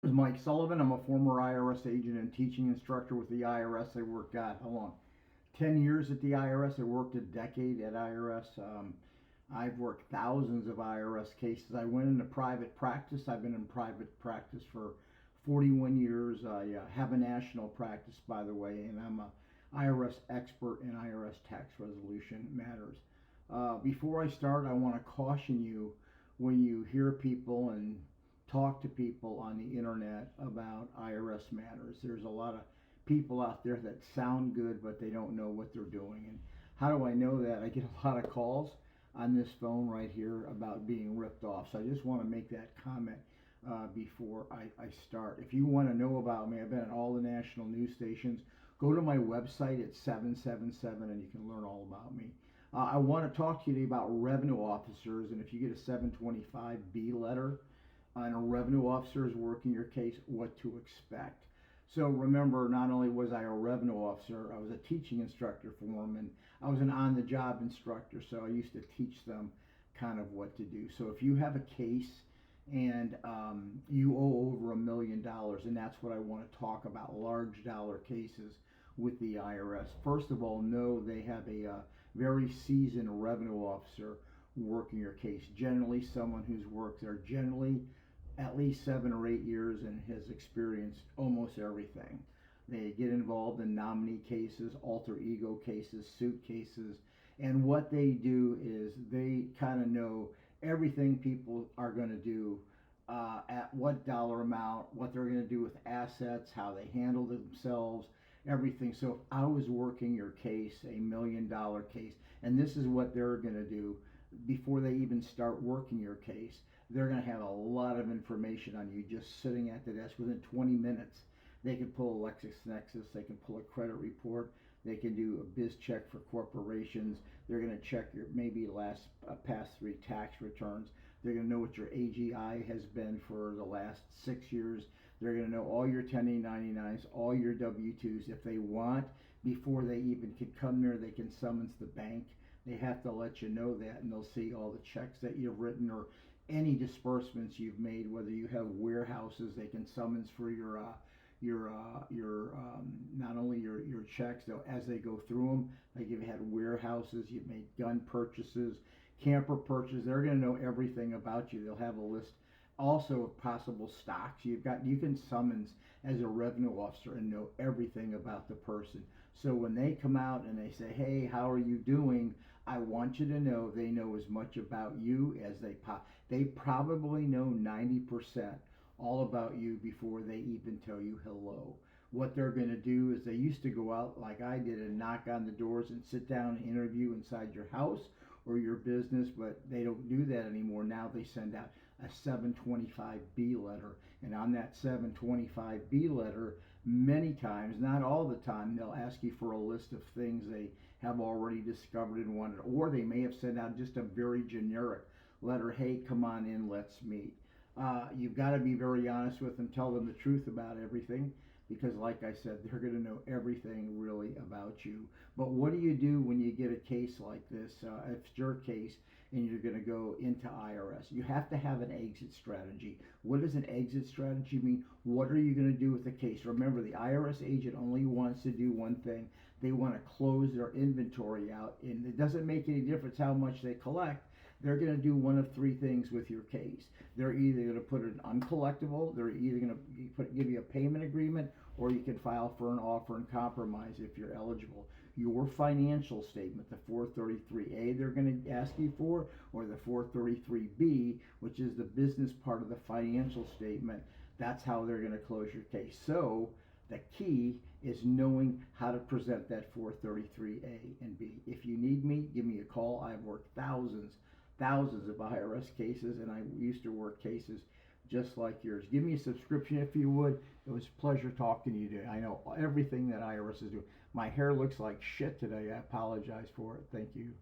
Is Mike Sullivan. I'm a former IRS agent and teaching instructor with the IRS. I worked, God, how long? 10 years at the IRS. I worked a decade at IRS. I've worked thousands of IRS cases. I went into private practice. I've been in private practice for 41 years. I have a national practice, by the way, and I'm a IRS expert in IRS tax resolution matters. Before I start, I want to caution you when you hear people and talk to people on the internet about IRS matters. There's a lot of people out there that sound good, but they don't know what they're doing. And how do I know that? I get a lot of calls on this phone right here about being ripped off. So I just want to make that comment before I start. If you want to know about me, I've been at all the national news stations. Go to my website at 777 and you can learn all about me. I want to talk to you today about revenue officers, and if you get a 725B letter and a revenue officer is working your case, what to expect. So remember, not only was I a revenue officer, I was a teaching instructor for them, and I was an on-the-job instructor, so I used to teach them kind of what to do. So if you have a case and you owe over $1 million, and that's what I want to talk about, large dollar cases with the IRS. First of all, know they have a very seasoned revenue officer working your case. Generally, someone who's worked there generally at least 7 or 8 years and has experienced almost everything. They get involved in nominee cases, alter ego cases, suit cases, and what they do is they kind of know everything people are going to do, at what dollar amount, what they're going to do with assets, how they handle themselves, everything. So if I was working your case, $1 million case, and this is what they're going to do before they even start working your case, they're going to have a lot of information on you just sitting at the desk. Within 20 minutes, they can pull a LexisNexis, they can pull a credit report, they can do a biz check for corporations. They're going to check your maybe past 3 tax returns. They're going to know what your AGI has been for the last 6 years. They're going to know all your 1099s, all your W-2s. If they want, before they even can come there, they can summons the bank. They have to let you know that, and they'll see all the checks that you've written or any disbursements you've made. Whether you have warehouses, they can summons for your not only your checks, though, as they go through them. Like if you had warehouses, you've made gun purchases, camper purchases, they're going to know everything about you. They'll have a list also of possible stocks you can summons as a revenue officer and know everything about the person. So when they come out and they say, hey, how are you doing, I want you to know they know as much about you as they probably know 90% all about you before they even tell you hello. What they're going to do is they used to go out like I did and knock on the doors and sit down and interview inside your house or your business, but they don't do that anymore. Now they send out a 725B letter, and on that 725B letter, many times, not all the time, they'll ask you for a list of things they have already discovered and wanted, or they may have sent out just a very generic letter, hey, come on in, let's meet. You've got to be very honest with them, tell them the truth about everything, because like I said, they're going to know everything really about you. But what do you do when you get a case like this? If it's your case and you're going to go into IRS, you have to have an exit strategy. What does an exit strategy mean? What are you going to do with the case? Remember, the IRS agent only wants to do one thing. They want to close their inventory out, and it doesn't make any difference how much they collect. They're going to do one of 3 things with your case. They're either going to put it uncollectible, they're either going to give you a payment agreement, or you can file for an offer and compromise if you're eligible. Your financial statement, the 433A they're going to ask you for, or the 433B, which is the business part of the financial statement, that's how they're going to close your case. So the key is knowing how to present that 433A and B. If you need me, give me a call. I've worked thousands of IRS cases, and I used to work cases just like yours. Give me a subscription if you would. It was a pleasure talking to you today. I know everything that IRS is doing. My hair looks like shit today. I apologize for it. Thank you.